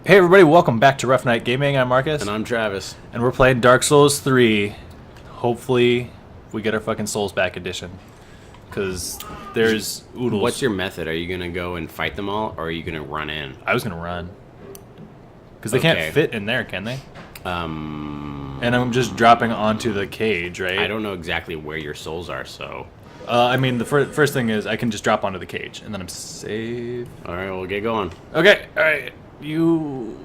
Hey everybody, welcome back to Rough Night Gaming. I'm Marcus. And I'm Travis. And we're playing Dark Souls 3. Hopefully, we get our fucking Souls back edition. Because there's oodles. What's your method? Are you going to go and fight them all, or are you going to run in? I was going to run. Because they can't fit in there, can they? And I'm just dropping onto the cage, right? I don't know exactly where your souls are, so... I mean, the first thing is I can just drop onto the cage, and then I'm safe. Alright, we'll get going. Okay, alright. You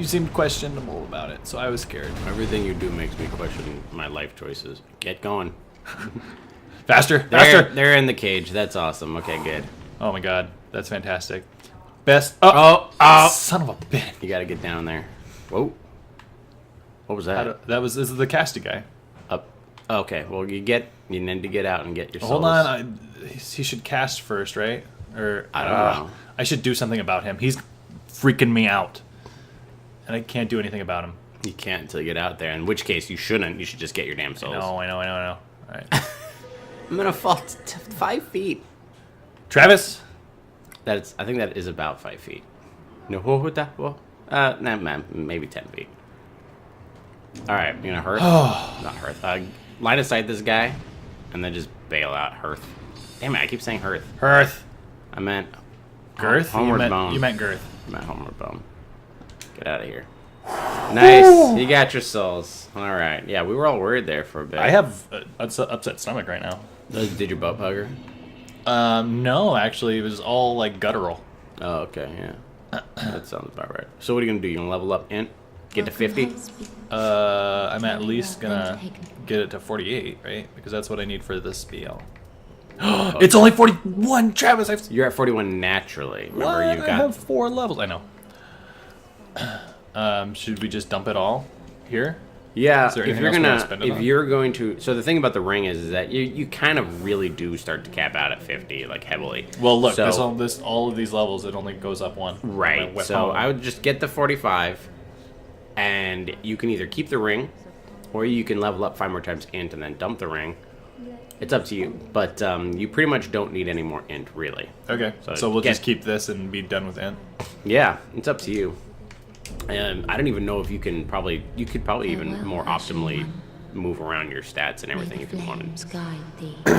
seemed questionable about it, so I was scared. Everything you do makes me question my life choices. Get going. Faster! Faster! They're in the cage. That's awesome. Okay, good. Oh my god, that's fantastic. Best. Oh! Son of a bitch. You gotta get down there. Whoa. What was that? This is the casty guy. Up. Okay, well, you need to get out and get your souls. Hold on, he should cast first, right? Or I don't know. I should do something about him. He's freaking me out. And I can't do anything about him. You can't until you get out there, in which case you shouldn't. You should just get your damn souls. I know. Alright. I'm gonna fall to 5 feet. Travis? I think that is about 5 feet. No, nah, maybe 10 feet. Alright, you're gonna hearth? Not hearth. Line of sight this guy, and then just bail out hearth. Damn it, I keep saying hearth. Hearth. I meant Girth? Homeward bone. You meant girth. I meant homeward bone. Get out of here. Nice. You got your souls. Alright. Yeah, we were all worried there for a bit. I have an upset stomach right now. Did your butt hugger? No, actually, it was all like guttural. Oh, okay, yeah. That sounds about right. So what are you gonna do? You gonna level up int? Get to 50? I'm at least gonna get it to 48, right? Because that's what I need for this spell. It's only 41, Travis. You're at 41 naturally. Remember, what? you I got. have 4 levels. I know. Should we just dump it all here? Yeah. Is there If anything you're else we wanna gonna, spend it if on? you're going to, so the thing about the ring is that you kind of really do start to cap out at 50, like heavily. Well, look, So- all of these levels, it only goes up 1. Right. So I would just get the 45, and you can either keep the ring, or you can level up 5 more times int and then dump the ring. It's up to you, but you pretty much don't need any more int, really. Okay, so we'll get- just keep this and be done with int. Yeah, it's up to you. I don't even know if you could probably even more optimally move around your stats and everything if you wanted.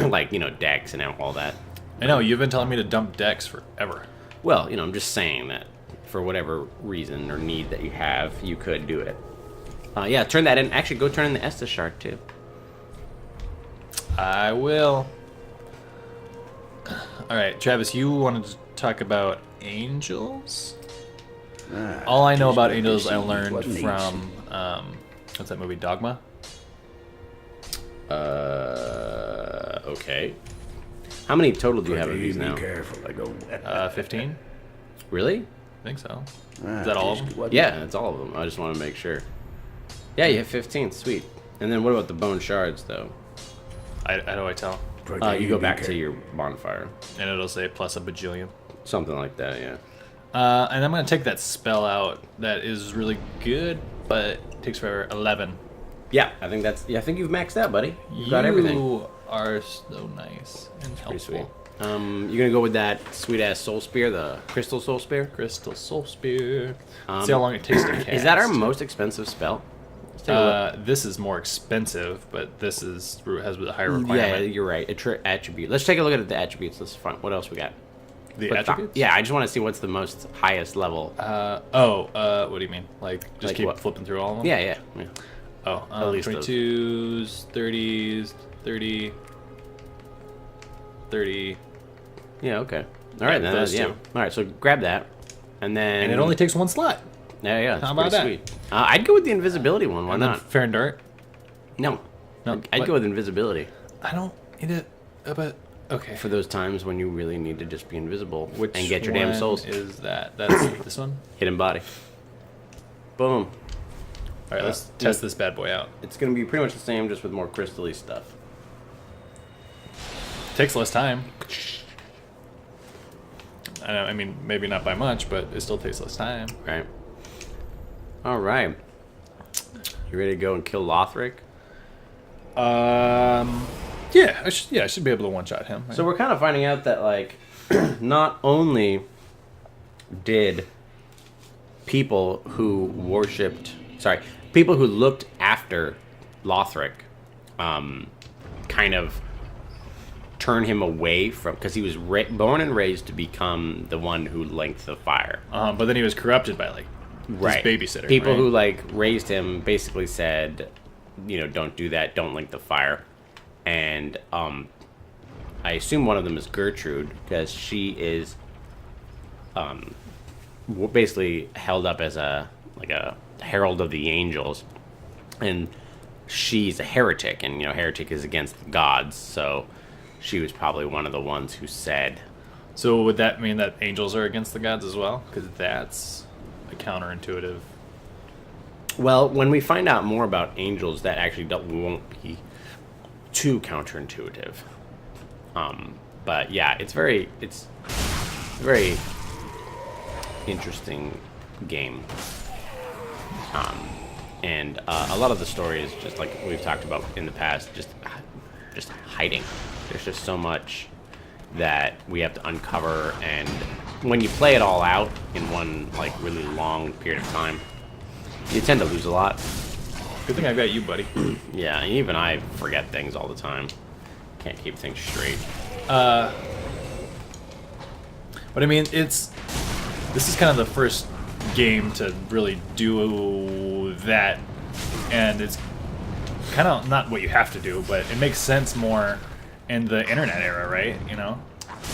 Like, dex and all that. I know, you've been telling me to dump decks forever. Well, I'm just saying that for whatever reason or need that you have, you could do it. Yeah, turn that in. Actually, go turn in the Estus shard, too. I will. Alright, Travis, you wanted to talk about angels? All I know about angels I learned from, what's that movie, Dogma? Okay. How many total do you have of these now? 15? Really? I think so. Is that all of them? Yeah, that's all of them. I just want to make sure. Yeah, you have 15. Sweet. And then what about the bone shards, though? How do I tell? You go back to your bonfire. And it'll say plus a bajillion. Something like that, yeah. And I'm going to take that spell out that is really good, but it takes forever. 11. Yeah, I think I think you've maxed out, buddy. You've got everything. You are so nice and helpful. Pretty sweet. You're gonna go with that sweet ass soul spear, the crystal soul spear. Crystal Soul Spear. See how long it takes to cast. Is that our most expensive spell? Let's take a look. This is more expensive, but this has a higher Yeah, requirement. you're right. Attribute. Let's take a look at the attributes. Let's find what else we got. The attributes? Yeah, I just want to see what's the most highest level. What do you mean? Like, just Like keep what? flipping through all of them? Yeah. Oh, At least 22s, 30s, 30, 30. Yeah, okay. All right, then. those Yeah. two. All right, so grab that, and then. And it only takes 1 slot. Yeah. It's How about pretty that? Sweet. I'd go with the invisibility one. Why And then not? Fair and Dart. No. No, I'd what? go with invisibility I don't need it, but okay. for those times when you really need to just be invisible Which and get your damn one souls. is that? That's this one? Hidden body. Boom. All right, let's test this bad boy out. It's gonna be pretty much the same, just with more crystally stuff. Takes less time. I mean, maybe not by much, but it still takes less time. Right. All right. You ready to go and kill Lothric? Yeah, I should be able to one-shot him. So we're kind of finding out that, like, not only did people who people who looked after Lothric, kind of turn him away from, because he was born and raised to become the one who linked the fire. But then he was corrupted by like his babysitter. People right? who like raised him basically said, don't do that, don't link the fire. And I assume one of them is Gertrude, because she is basically held up as a herald of the angels, and she's a heretic, and heretic is against the gods, so she was probably one of the ones who said. So would that mean that angels are against the gods as well? Because that's a counterintuitive. Well, when we find out more about angels, that actually won't be too counterintuitive. But yeah, it's a very interesting game. And a lot of the story is just like we've talked about in the past, just hiding. There's just so much that we have to uncover, and when you play it all out in one like really long period of time, you tend to lose a lot. Good thing I got you, buddy. Yeah, and even I forget things all the time. Can't keep things straight. But I mean, this is kind of the first game to really do that, and it's kind of not what you have to do, but it makes sense more in the internet era, right?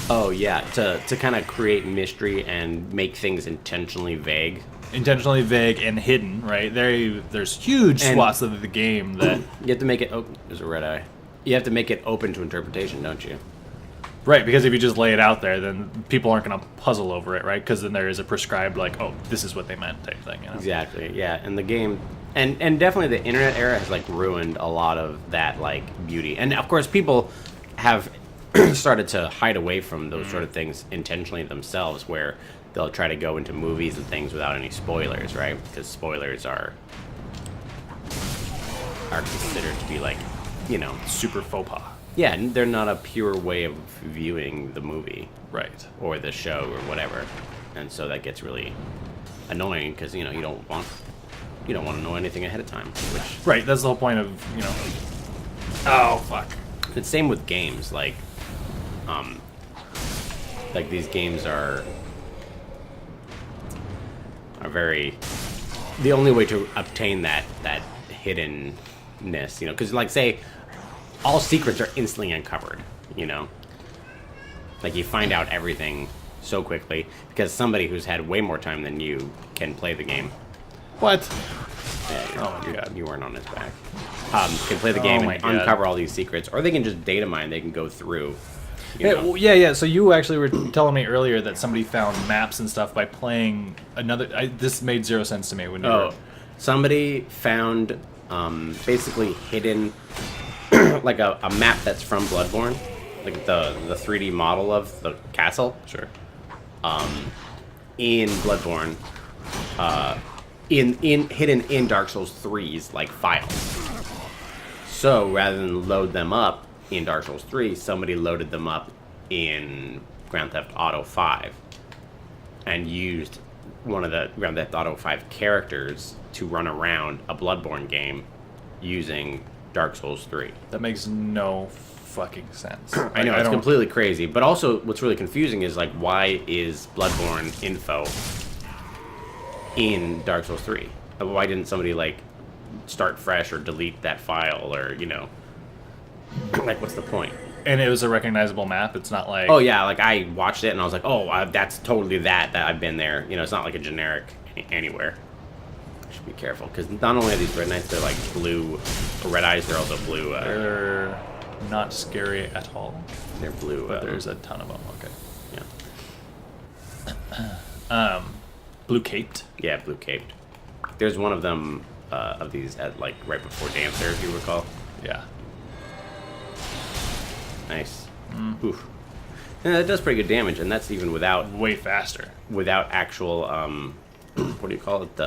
Oh yeah, to kind of create mystery and make things intentionally vague and hidden, right? There's huge swaths of the game that you have to make it. Oh, there's a red eye. You have to make it open to interpretation, don't you? Right, because if you just lay it out there, then people aren't going to puzzle over it, right? Because then there is a prescribed, like, oh, this is what they meant type thing. Exactly, yeah. And the game, and definitely the internet era has, like, ruined a lot of that, like, beauty. And, of course, people have started to hide away from those sort of things intentionally themselves, where they'll try to go into movies and things without any spoilers, right? Because spoilers are considered to be, like, super faux pas. Yeah, they're not a pure way of viewing the movie, right, or the show or whatever, and so that gets really annoying because you don't want to know anything ahead of time. Right, that's the whole point of Oh fuck! It's same with games, like these games are very. The only way to obtain that hiddenness, because like say. All secrets are instantly uncovered, Like, you find out everything so quickly because somebody who's had way more time than you can play the game. What? Yeah, oh, my God. You weren't on his back. Can play the game and uncover all these secrets, or they can just data mine. They can go through. Yeah. So you actually were telling me earlier that somebody found maps and stuff by playing another... this made zero sense to me when you were... Somebody found basically hidden... like a map that's from Bloodborne, like the 3D model of the castle. Sure. In Bloodborne, hidden in Dark Souls 3's like files. So rather than load them up in Dark Souls 3, somebody loaded them up in Grand Theft Auto 5, and used one of the Grand Theft Auto 5 characters to run around a Bloodborne game using Dark Souls 3. That makes no fucking sense. I know, it's completely crazy. But also, what's really confusing is, like, why is Bloodborne info in Dark Souls 3? Why didn't somebody, like, start fresh or delete that file or, like, what's the point? And it was a recognizable map? It's not like... Oh, yeah, like, I watched it and I was like, oh, that's totally that I've been there. It's not like a generic anywhere. Should be careful, because not only are these red knights, they're like blue, or red eyes, they're also blue. They're not scary at all. They're blue. But there's a ton of them, okay. Yeah. Blue caped? Yeah, blue caped. There's one of them, of these, at like right before Dancer, if you recall. Yeah. Nice. Oof. Yeah, that does pretty good damage, and that's even without... Way faster. Without actual, what do you call it,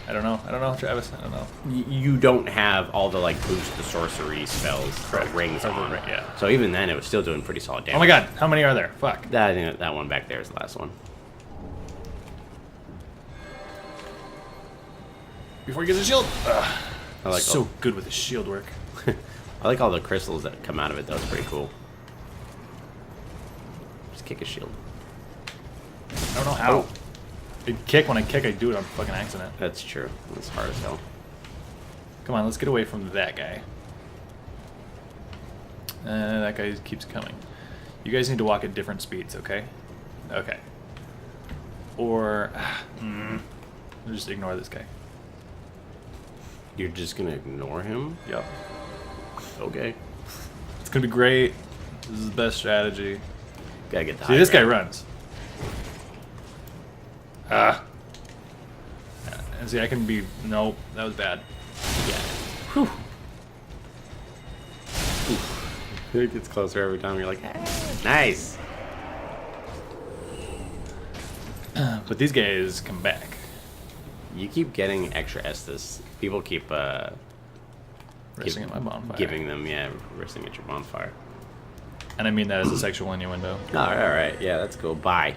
I don't know, Travis. I don't know. You don't have all the like boost the sorcery spells rings on. Yeah. So even then, it was still doing pretty solid damage. Oh my God! How many are there? Fuck. That one back there is the last one. before he gets a shield. Ugh. I like So good with his shield work. I like all the crystals that come out of it. That was pretty cool. Just kick his shield. I don't know how. Oh. When I kick, I do it on fucking accident. That's true. That's hard as hell. Come on, let's get away from that guy. That guy keeps coming. You guys need to walk at different speeds, okay? Okay. Or... just ignore this guy. You're just gonna ignore him? Yep. Okay. It's gonna be great. This is the best strategy. Gotta get the See, high this guy ground. runs. Ah. And see, I can be... Nope, that was bad. Yeah. Whew. It gets closer every time. You're like, hey. Nice. But these guys come back. You keep getting extra Estus. People keep Resting at my bonfire. giving them, yeah, resting at your bonfire. And I mean that as a sexual innuendo. All right, yeah, that's cool. Bye.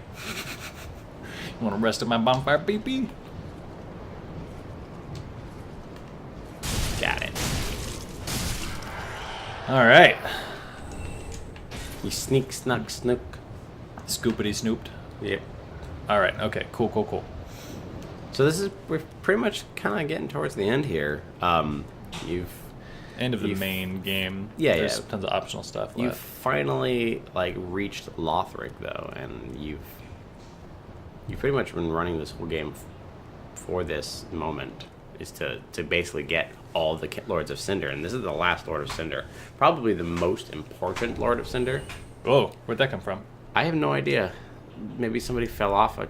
You want to rest at my bonfire, baby? Got it. All right. You sneak, snuck, snook. Scoopity snooped. Yep. All right. Okay. Cool. Cool. Cool. So we're pretty much kind of getting towards the end here. You've End of the main game. Yeah, There's yeah. tons of optional stuff You've left. finally like reached Lothric though, and you've pretty much been running this whole game for this moment, is to basically get all the Lords of Cinder, and this is the last Lord of Cinder, probably the most important Lord of Cinder. Whoa, where'd that come from? I have no idea. Maybe somebody fell off a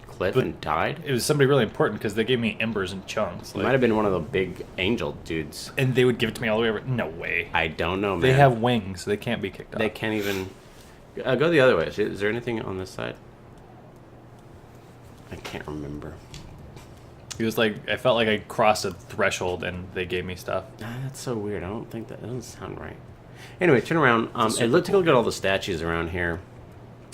cliff and died. It was somebody really important because they gave me embers and chunks. It might have been one of the big angel dudes. And they would give it to me all the way over. No way. I don't know, man. They have wings. They can't be kicked off. They can't even... go the other way. Is there anything on this side? I can't remember. It was like, I felt like I crossed a threshold and they gave me stuff. That's so weird. I don't think that doesn't sound right. Anyway, turn around. Super Take a look at all the statues around here.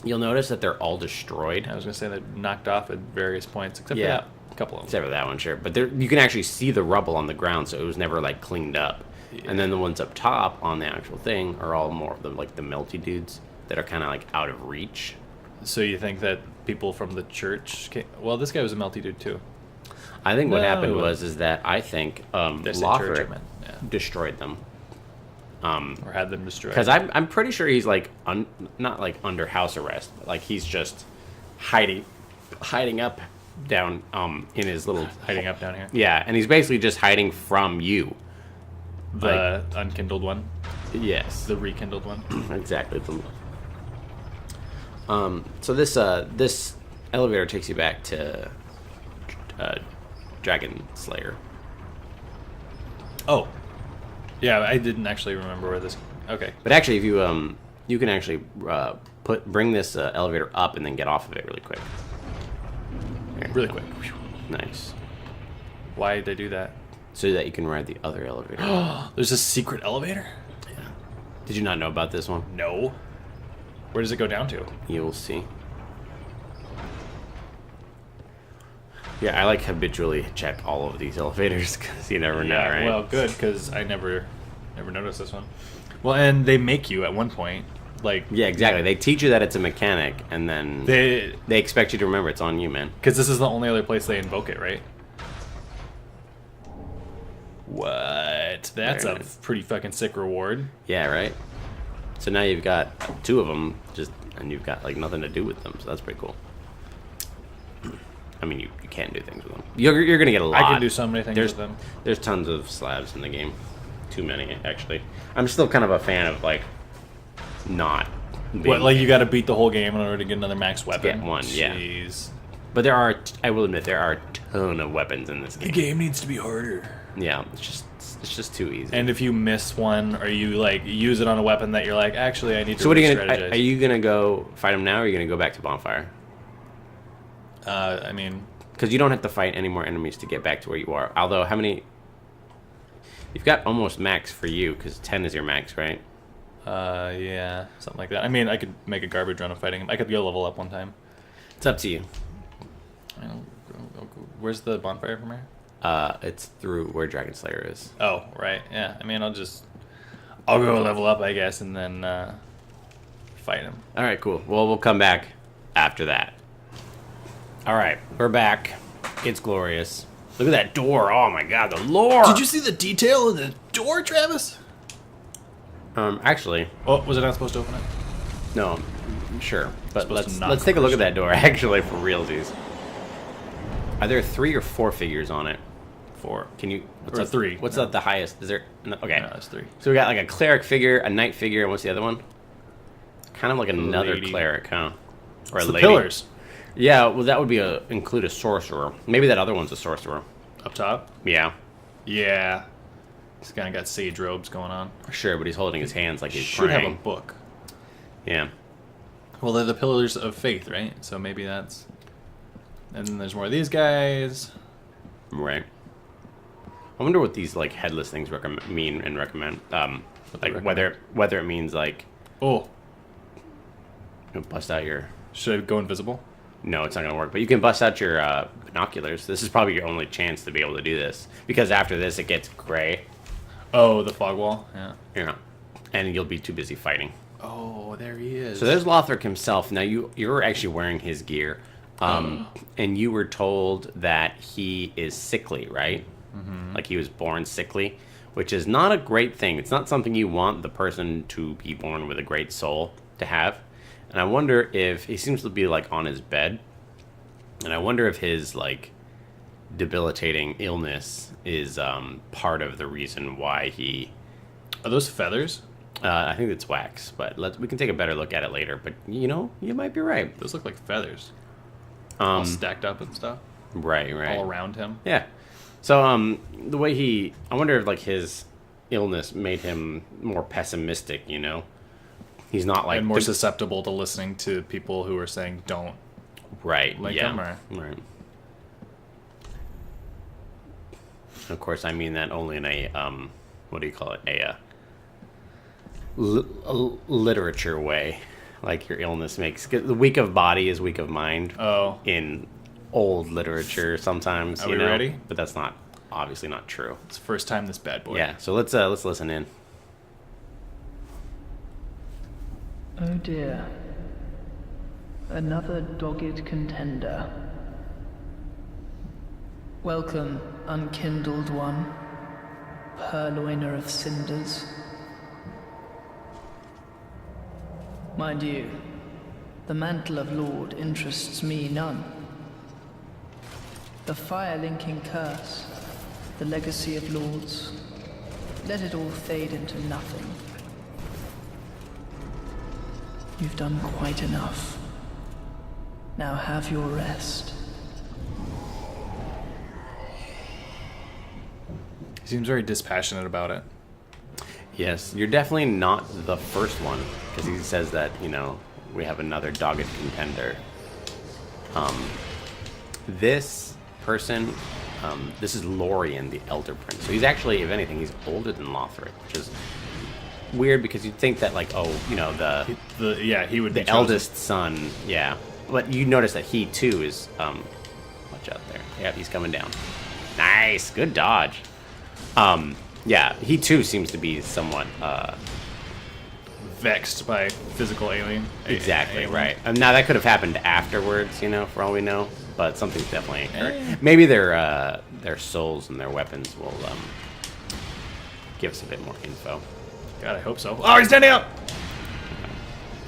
You'll notice that they're all destroyed. I was going to say they're knocked off at various points, except Yeah. for that. A couple of them. Except for that one, sure. But you can actually see the rubble on the ground, so it was never like cleaned up. Yeah. And then the ones up top on the actual thing are all more of the like the melty dudes that are kind of like out of reach. So you think that people from the church came... Well, this guy was a melty dude too. I think what No, happened it was wasn't. is that I think Did I say church? I Lothric meant, yeah. destroyed them. Or had them destroyed. Because I'm pretty sure he's like not like under house arrest, but like he's just hiding up down in his little Hiding up down here. yeah, and he's basically just hiding from you. The unkindled one. Yes, The rekindled one. exactly. So this elevator takes you back to Dragon Slayer. Oh. Yeah, I didn't actually remember where this... Okay. But actually, if you can actually bring this elevator up and then get off of it really quick. There. Really quick. Nice. Why did they do that? So that you can ride the other elevator. There's a secret elevator? Yeah. Did you not know about this one? No. Where does it go down to? You will see. Yeah, I like habitually check all of these elevators because you never know, right? Well, good, because I never noticed this one. Well, and they make you at one point, like... Yeah, exactly. They teach you that it's a mechanic, and then they expect you to remember it's on you, man. Because this is the only other place they invoke it, right? What? That's Very a nice. pretty fucking sick reward. Yeah, right? So now you've got two of them, and you've got like nothing to do with them, so that's pretty cool. I mean, you can do things with them. You're gonna get a lot. I can do so many things with them. There's tons of slabs in the game. Too many, actually. I'm still kind of a fan of like not. What, like you got to beat the whole game in order to get another max weapon? get one, yeah. Jeez. But there are, I will admit, there are a ton of weapons in this The game. game needs to be harder. Yeah, it's just too easy. And if you miss one, or you like use it on a weapon that you're like, actually, I need to. So what are you gonna? re-strategize. Are you gonna go fight him now, or are you gonna go back to bonfire? I mean, Because you don't have to fight any more enemies to get back to where you are. Although, how many? You've got almost max for you, because 10 is your max, right? yeah, something like that. I mean, I could make a garbage run of fighting him. I could go level up one time. It's up to you. Where's the bonfire from here? It's through where Dragon Slayer is. Oh, right. Yeah. I mean, I'll go level up, I guess, and then fight him. All right, cool. Well, we'll come back after that. All right, we're back. It's glorious. Look at that door. Oh my god, the lore. Did you see the detail in the door, Travis? Actually, Oh, was it not supposed to open it? no, sure. But Supposed to let's not take a look at push. that door. Actually, for realsies. Are there 3 or 4 figures on it? 4. Can you? What's Or up, 3. What's No. up the highest? Is there? No, okay. No, it's 3. So we got like a cleric figure, a knight figure, and what's the other one? Kind of like another Lady. cleric, huh? Or It's a the lady. pillars Yeah, well, that would be include a sorcerer. Maybe that other one's a sorcerer. up top. Yeah, Yeah. He's kind of got sage robes going on. sure, but he's holding his hands like he's Should praying. have a book. Yeah. Well, they're the pillars of faith, right? So maybe that's... And then there's more of these guys. Right. I wonder what these like headless things mean and recommend. Like whether it means like Oh, bust out your. should I go invisible? No, it's not gonna work. But you can bust out your binoculars. This is probably your only chance to be able to do this because after this it gets gray. Oh, the fog wall. Yeah. You know, and you'll be too busy fighting. Oh, there he is. So there's Lothric himself. Now you're actually wearing his gear, and you were told that he is sickly, right? Mm-hmm. Like he was born sickly, which is not a great thing. It's not something you want the person to be born with a great soul to have. And I wonder if he seems to be like on his bed, and I wonder if his like debilitating illness is part of the reason why he. Are those feathers? I think it's wax, but we can take a better look at it later. But you know, you might be right. Those look like feathers. All stacked up and stuff. Right. All around him. Yeah. So the way I wonder if like his illness made him more pessimistic. You know, he's not like And more susceptible to listening to people who are saying don't. right. like yeah. him, or- Right. Of course, I mean that only in a what do you call it? A literature way. Like your illness makes the weak of body is weak of mind. Oh. In old literature, sometimes. Are you we know, ready? But that's not obviously not true. It's the first time this bad boy. Yeah. So let's listen in. Oh dear. Another dogged contender. Welcome, unkindled one, purloiner of cinders. Mind you, the mantle of Lord interests me none. The fire-linking curse, the legacy of lords, let it all fade into nothing. You've done quite enough. Now have your rest. He seems very dispassionate about it. Yes, you're definitely not the first one because he says that we have another dogged contender. This person, this is Lorien, the Elder Prince. So he's actually, if anything, he's older than Lothric, which is weird because you'd think that He would be the chosen. eldest son, yeah. But you notice that he too is watch out there. Yeah, he's coming down. Nice, good dodge. Yeah, he too seems to be somewhat Vexed by physical alien. exactly alien. right. Now that could have happened afterwards, for all we know, but something's definitely occurred. Maybe their souls and their weapons will give us a bit more info. God, I hope so. Oh, he's standing up!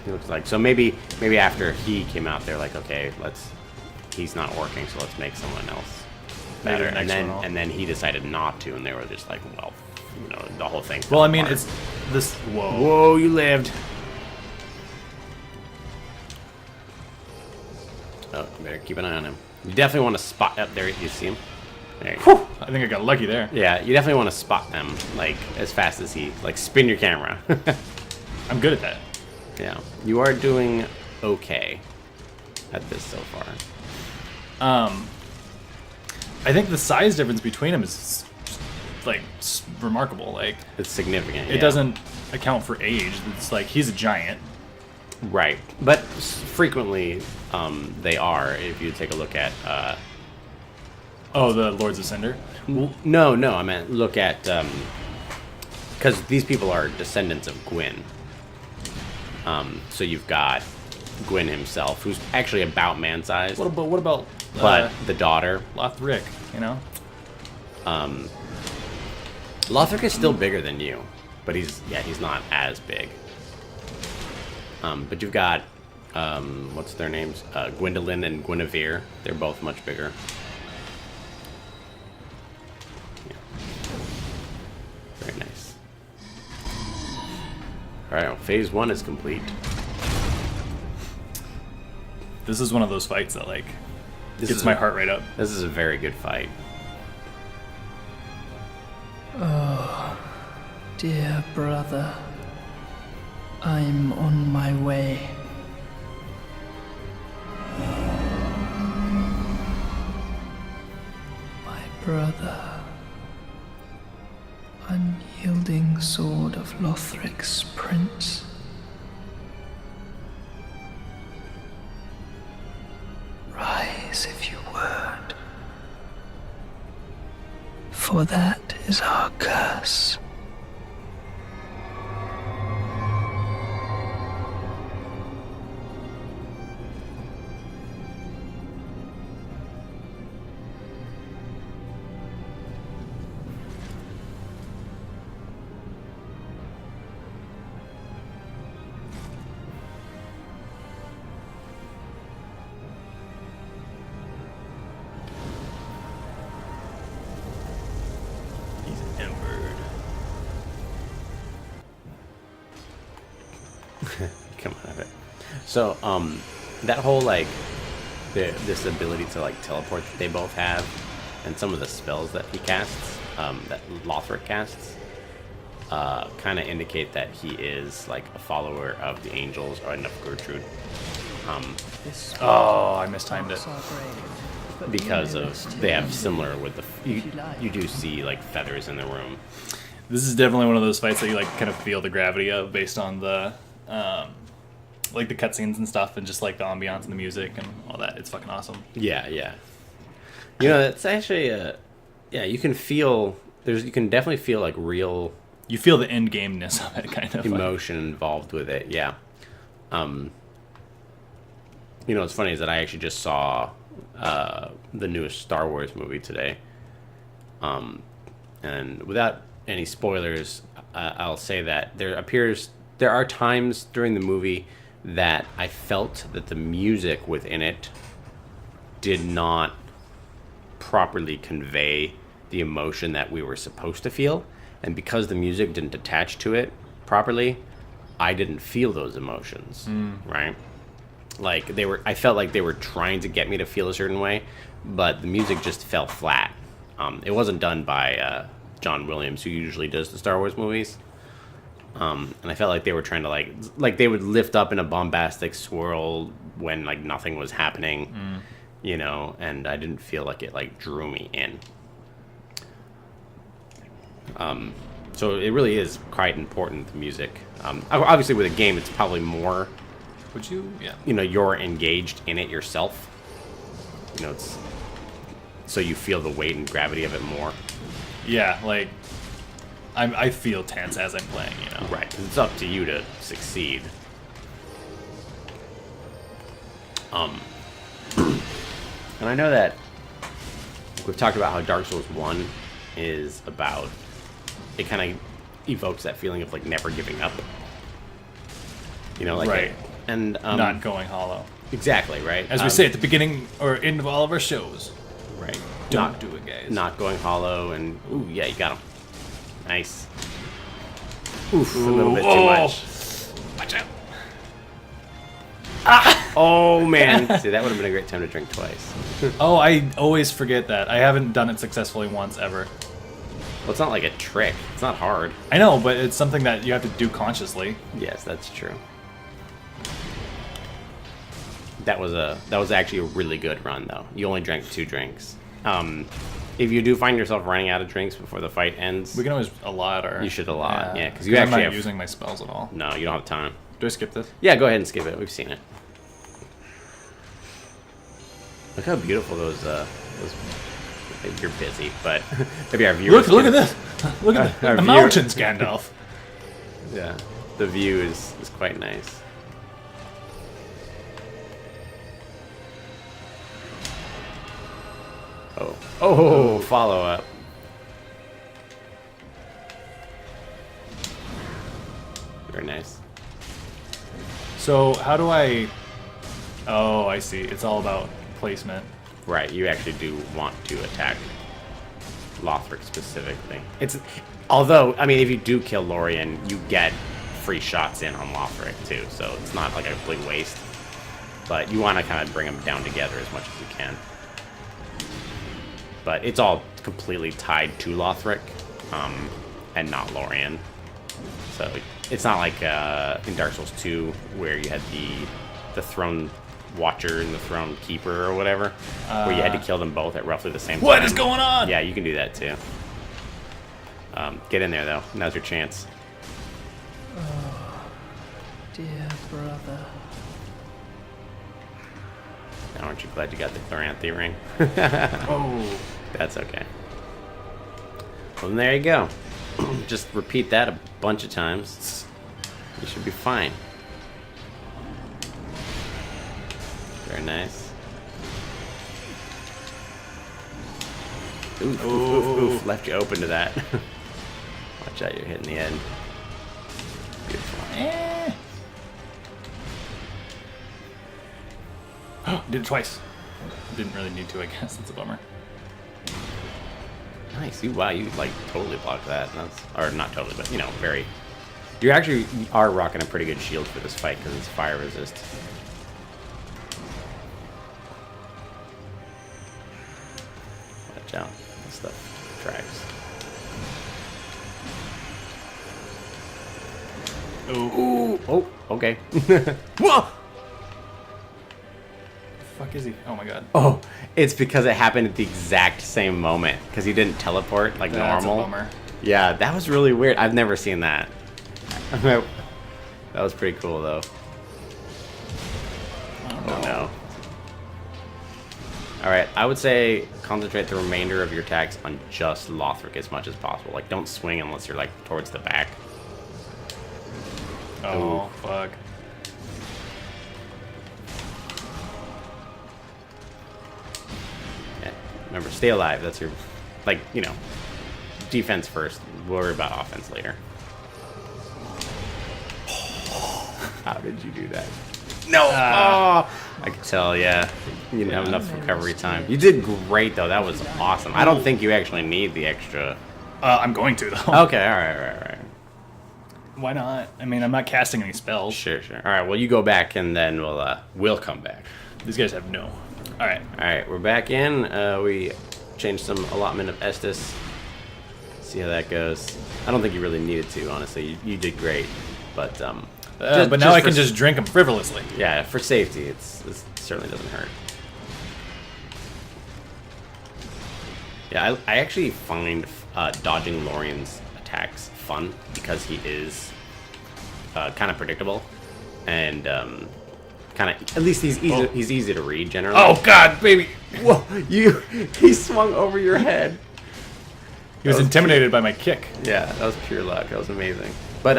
He looks like so. Maybe after he came out, they're like, okay, he's not working, so let's make someone else Maybe better. the next one will. And then he decided not to, and they were just like, well, the whole thing. Well, fell I mean, apart. it's this. Whoa. Whoa, you lived. Oh, you better keep an eye on him. You definitely want to spot up there. You see him? There you go. Whew, I think I got lucky there. Yeah, you definitely want to spot them like as fast as he spin your camera. I'm good at that. Yeah, you are doing okay at this so far. I think the size difference between them is remarkable. Like, It's significant. it doesn't account for age. It's like he's a giant. Right, but frequently they are. If you take a look at Oh, the Lords of Cinder. No, I meant look at because these people are descendants of Gwyn. So you've got Gwyn himself, who's actually about man-sized. What about But the daughter, Lothric? You know. Lothric is still bigger than you, but he's not as big. But you've got what's their names? Gwendolyn and Guinevere. They're both much bigger. Yeah. Very nice. All right, well, phase 1 is complete. This is one of those fights that like This gets is my a- heart rate up. This is a very good fight. Dear brother, I'm on my way. My brother, unyielding sword of Lothric's prince. Rise if you would, for that is our curse. He's embered. Come out of it. So, that whole like this ability to like teleport that they both have, and some of the spells that he casts, that Lothric casts, kind of indicate that he is like a follower of the angels or of Gertrude, Oh, I mistimed it. because of they have similar with the you do see like feathers in the room. This is definitely one of those fights that you like kind of feel the gravity of based on the like the cutscenes and stuff, and just like the ambiance and the music and all that. It's fucking awesome. Yeah. You know, it's actually yeah. You can feel you can definitely feel like real You feel the end gameness of it, kind of. emotion involved with it. Yeah. You know, what's funny is that I actually just saw the newest Star Wars movie today. And without any spoilers, I'll say that there are times during the movie that I felt that the music within it did not properly convey the emotion that we were supposed to feel. And because the music didn't attach to it properly, I didn't feel those emotions, right? Like I felt like they were trying to get me to feel a certain way, but the music just fell flat. It wasn't done by John Williams, who usually does the Star Wars movies. And I felt like they were trying to like they would lift up in a bombastic swirl when like nothing was happening, you know, and I didn't feel like it like drew me in. So it really is quite important, the music. Obviously with a game, it's probably more, Would you? Yeah. you know, you're engaged in it yourself. You know, it's so you feel the weight and gravity of it more. Yeah, like I feel tense as I'm playing, you know. Right, 'cause it's up to you to succeed. And I know that we've talked about how Dark Souls 1 is about, it kind of evokes that feeling of like never giving up. You know, like Right. and Not going hollow. exactly, right? As we say at the beginning or end of all of our shows. right. Don't do it, guys. Not going hollow, and ooh, yeah, you got him. Nice. Oof, a little bit too much. Watch out. Oh man, see that would have been a great time to drink twice. Oh, I always forget that. I haven't done it successfully once ever. Well, it's not like a trick. It's not hard. I know, but it's something that you have to do consciously. Yes, that's true. That was actually a really good run, though. You only drank 2 drinks. If you do find yourself running out of drinks before the fight ends, We can always allot our... You should allot, yeah, 'cause you 'cause actually I'm not have- using my spells at all. no, you don't have time. Do I skip this? Yeah, go ahead and skip it. We've seen it. Look how beautiful those You're busy, but maybe our viewers. Look at this! Look at Our the viewer- mountains, Gandalf. Yeah, the view is quite nice. Oh, follow up. Very nice. So how do I? Oh, I see. It's all about placement. Right, you actually do want to attack Lothric specifically. Although, I mean, if you do kill Lorien, you get free shots in on Lothric too, so it's not like a complete waste. But you want to kind of bring them down together as much as you can. But it's all completely tied to Lothric, and not Lorien. So it's not like in Dark Souls 2 where you had the Throne Watcher and the Throne Keeper or whatever, where you had to kill them both at roughly the same time. What is going on? Yeah, you can do that too. Get in there though. Now's your chance. Dear brother. Now, aren't you glad you got the Chloranthy ring? Oh. That's okay. Well, then there you go. Just repeat that a bunch of times. You should be fine. Very nice. Oof, oof, oof, oof. Left you open to that. Watch out, you're hitting the end. Beautiful. Did it twice. Didn't really need to, I guess. That's a bummer. Nice. Wow, you like totally blocked that. That's, or not totally, but you know, very. You actually are rocking a pretty good shield for this fight because it's fire resist. Watch out. This stuff tracks. Oh. Oh, okay. Whoa! Fuck is he? Oh my god. Oh, it's because it happened at the exact same moment because he didn't teleport like That's normal. a bummer. Yeah, that was really weird. I've never seen that. That was pretty cool though. Oh no. Alright, I would say concentrate the remainder of your attacks on just Lothric as much as possible. Like, don't swing unless you're like towards the back. Oh, Ooh. fuck. Yeah. Remember, stay alive. That's your, like, you know, defense first. Worry about offense later. How did you do that? No! Oh, I could tell, yeah. You didn't have enough recovery time. You did great, though. That was awesome. I don't think you actually need the extra. I'm going to, though. Okay, alright. Why not? I mean, I'm not casting any spells. Sure. Alright, well, you go back, and then we'll come back. These guys have no. Alright. Alright, we're back in. We changed some allotment of Estus. See how that goes. I don't think you really needed to, honestly. You did great. But, but now I can just drink them frivolously. Yeah, for safety, it certainly doesn't hurt. Yeah, I actually find dodging Lorien's attacks fun because he is kind of predictable and kind of, at least he's easy to read generally. Oh god, baby! Whoa! He swung over your head. He was intimidated by my kick. Yeah, that was pure luck. That was amazing. But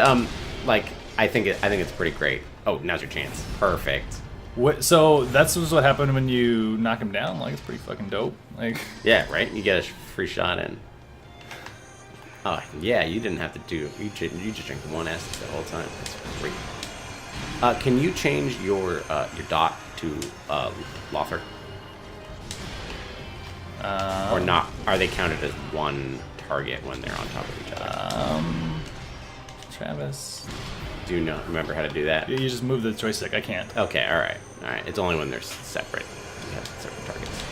like I think it's pretty great. Oh, now's your chance. Perfect. What? So that's what happened when you knock him down. Like, it's pretty fucking dope. Like. Yeah, right. You get a free shot in. Oh yeah, you didn't have to do. You just drink one acid the whole time. That's great. Can you change your dot to Lothar? Or not? Are they counted as one target when they're on top of each other? Travis. Do you remember how to do that? You just move the joystick. I can't. Okay, all right. It's only when they're separate. You have separate targets.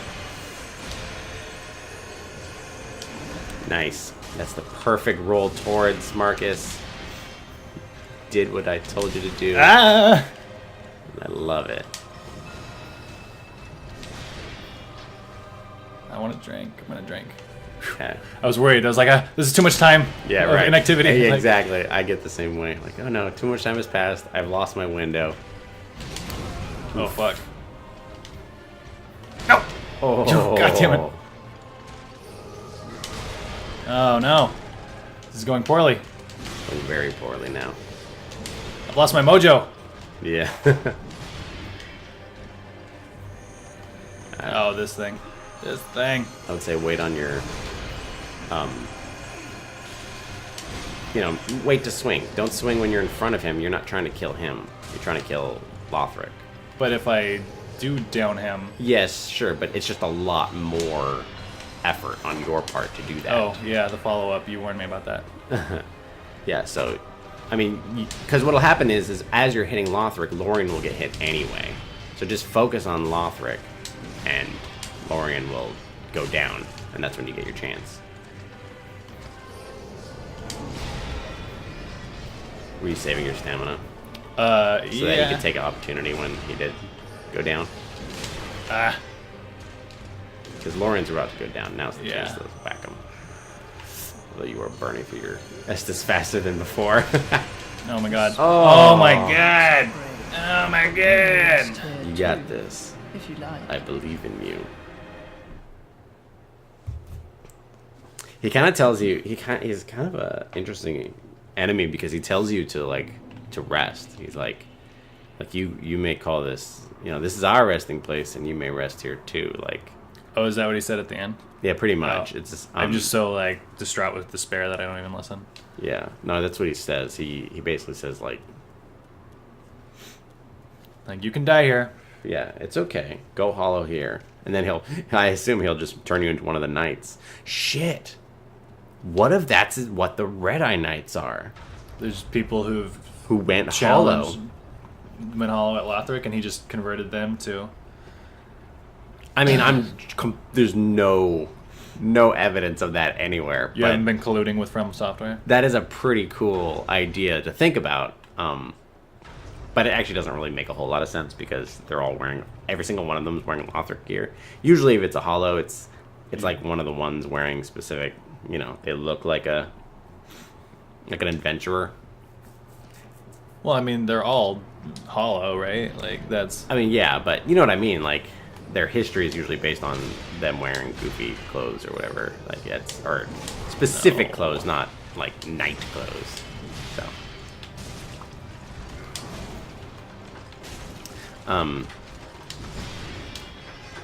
Nice. That's the perfect roll towards Marcus. Did what I told you to do. Ah! I love it. I want to drink. I'm gonna drink. Okay. I was worried. I was like, this is too much time. Yeah, of right. Inactivity. Yeah, Like, exactly. I get the same way. Like, oh no, too much time has passed. I've lost my window. Oh fuck. No. Oh, God damn it. Oh no. This is going poorly. Going very poorly now. I've lost my mojo. Yeah. Oh, this thing. This thing. I would say wait on your, you know, wait to swing. Don't swing when you're in front of him. You're not trying to kill him. You're trying to kill Lothric. But if I do down him... Yes, sure, but it's just a lot more effort on your part to do that. Oh, yeah, the follow-up. You warned me about that. Yeah, so, I mean, because what'll happen is as you're hitting Lothric, Lorien will get hit anyway. So just focus on Lothric, and Lorien will go down, and that's when you get your chance. Were you saving your stamina? So that you could take an opportunity when he did go down? Ah. Because Lorien's about to go down. Now's the chance Yeah. to whack him. Although you are burning through your Estus faster than before. Oh my god. Oh. Oh my god. Oh my god. You got this. If you like. I believe in you. He kind of tells you he's kind of a interesting enemy because he tells you to rest. He's like you may call this, you know, this is our resting place and you may rest here too. Like, Oh, is that what he said at the end? yeah, pretty much. Oh. It's just, I'm just so like distraught with despair that I don't even listen. yeah. No, that's what he says. He basically says like, You can die here. yeah, it's okay. Go hollow here. And then I assume he'll just turn you into one of the knights. Shit. What if that's what the Red Eye Knights are? There's people who Went hollow. went hollow at Lothric, and he just converted them to. I mean, there's no evidence of that anywhere. You haven't been colluding with From Software. That is a pretty cool idea to think about. But it actually doesn't really make a whole lot of sense because they're all every single one of them is wearing Lothric gear. Usually, if it's a hollow, it's like one of the ones wearing specific. You know, they look like an adventurer. Well, I mean, they're all hollow, right? Like that's. I mean, yeah, but you know what I mean. Like, their history is usually based on them wearing goofy clothes or whatever. Like, or specific clothes, not like knight clothes. So,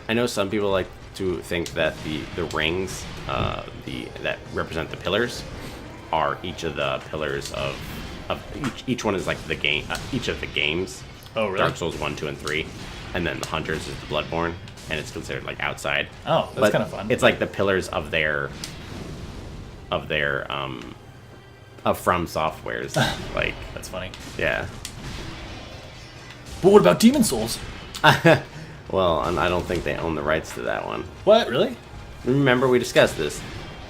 I know some people like to think that the rings, that represent the pillars, are each of the pillars of each one is like the game, each of the games. Oh, really? Dark Souls 1, 2, and 3, and then the Hunters is the Bloodborne, and it's considered like outside. Oh, that's kind of fun. It's like the pillars of From Software's like. That's funny. Yeah. But what about Demon Souls? Well, I don't think they own the rights to that one. What? Really? Remember we discussed this.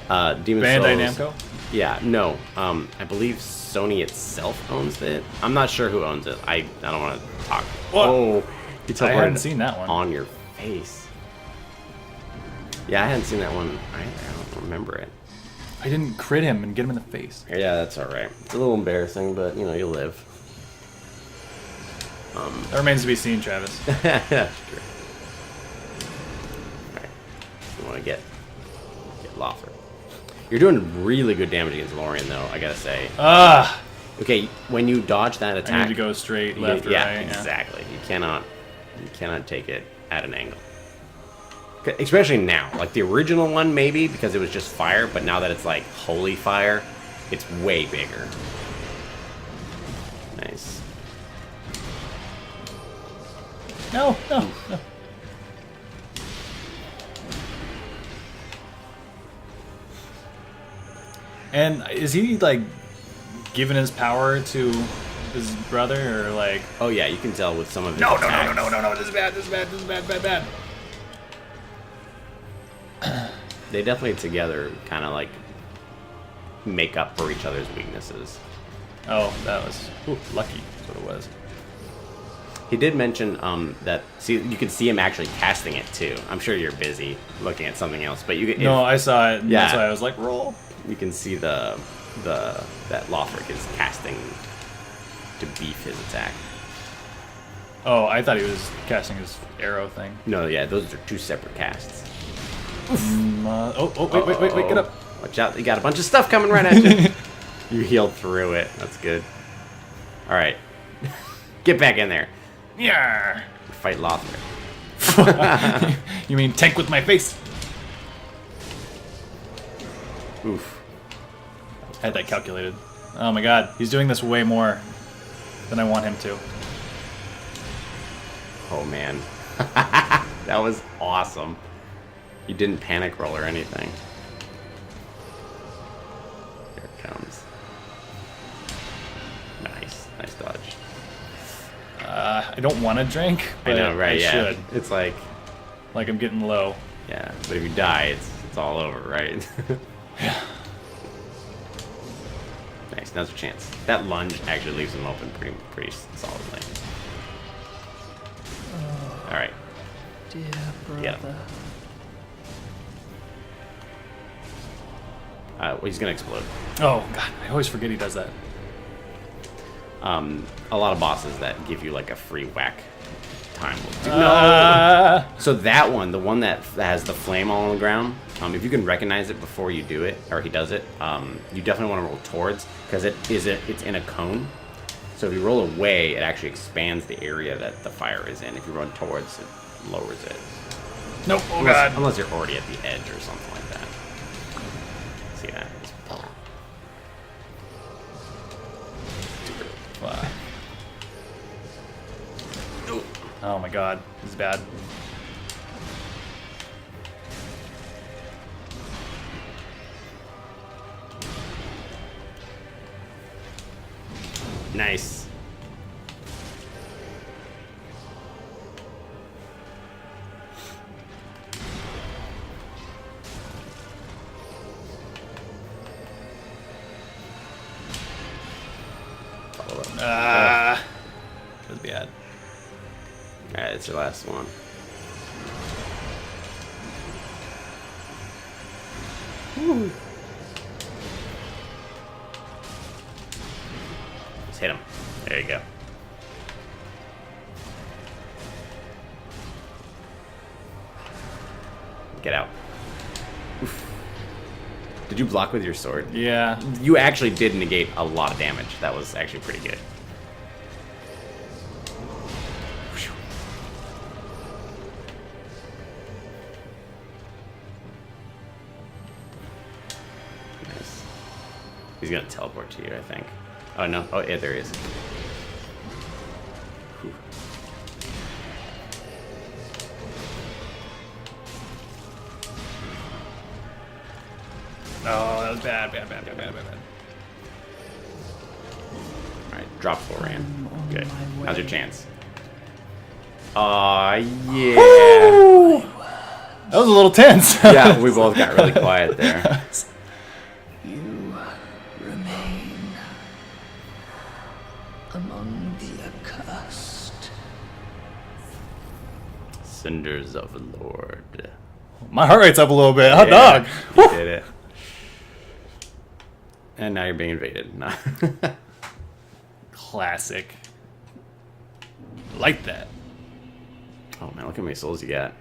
Demon Bandai Souls. Namco? Yeah, no. I believe Sony itself owns it. I'm not sure who owns it. I don't want to talk. What? Oh, you I hadn't seen that one. on your face. Yeah, I hadn't seen that one either. I don't remember it. I didn't crit him and get him in the face. Yeah, that's all right. It's a little embarrassing, but you know, you'll live. That remains to be seen, Travis. True. Alright. You want to get Lothric. You're doing really good damage against Lorien, though, I gotta say. Ah! Okay, when you dodge that attack... I need to go straight, left, or yeah, right. Exactly. You cannot take it at an angle. Especially now. Like, the original one, maybe, because it was just fire, but now that it's, like, holy fire, it's way bigger. Nice. No. And is he, like, giving his power to his brother, or, like... Oh, yeah, you can tell with some of his No, attacks. no, this is bad. They definitely together kind of, like, make up for each other's weaknesses. Oh, that was lucky. That's what it was. He did mention that you could see him actually casting it too. I'm sure you're busy looking at something else, but you can. No, I saw it. And Yeah. That's why I was like, roll. You can see that Lothric is casting to beef his attack. Oh, I thought he was casting his arrow thing. No, yeah, those are two separate casts. Wait, get up. Watch out, you got a bunch of stuff coming right at you. You healed through it. That's good. Alright. Get back in there. Yeah. Fight Lothar. You mean tank with my face? Oof. I had that calculated. Oh my god, he's doing this way more than I want him to. Oh man. That was awesome. You didn't panic roll or anything. Here it comes. Nice. Nice dodge. I don't want to drink, but I know, right? I Yeah. should. It's like, I'm getting low. yeah. But if you die, it's all over, right? Yeah. Nice. Now's your chance. That lunge actually leaves him open pretty solidly. All right. Dear Yeah. brother. Well, he's gonna explode. Oh god, I always forget he does that. A lot of bosses that give you like a free whack time will do. No. So that one, the one that has the flame all on the ground, if you can recognize it before you do it, or he does it, you definitely want to roll towards, because it's in a cone. So if you roll away, it actually expands the area that the fire is in. If you run towards, it lowers it. Nope. Oh god. Unless you're already at the edge or something like that. See that? Wow. Oh my god, this is bad. Nice. That was bad. Alright, it's your last one. Woo. Just hit him. There you go. Get out. Oof. Did you block with your sword? Yeah. You actually did negate a lot of damage. That was actually pretty good. Nice. He's gonna teleport to you, I think. Oh no. Oh yeah, there he is. Whew. Oh, that was bad. Alright, drop 4 ran. on Good. my How's your way. chance? Aw, yeah. That was a little tense. Yeah, we both got really quiet there. You remain among the accursed. Cinders of the Lord. My heart rate's up a little bit. Hot Yeah, dog. You did it. And now you're being invaded. No. Classic. Like that. Oh man, look how many souls you got.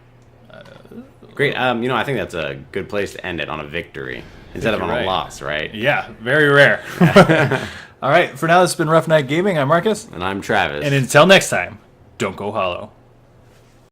Great. I think that's a good place to end it, on a victory instead of on you're a right. loss, right? Yeah, very rare. All right, for now, this has been Rough Night Gaming. I'm Marcus. And I'm Travis. And until next time, don't go hollow.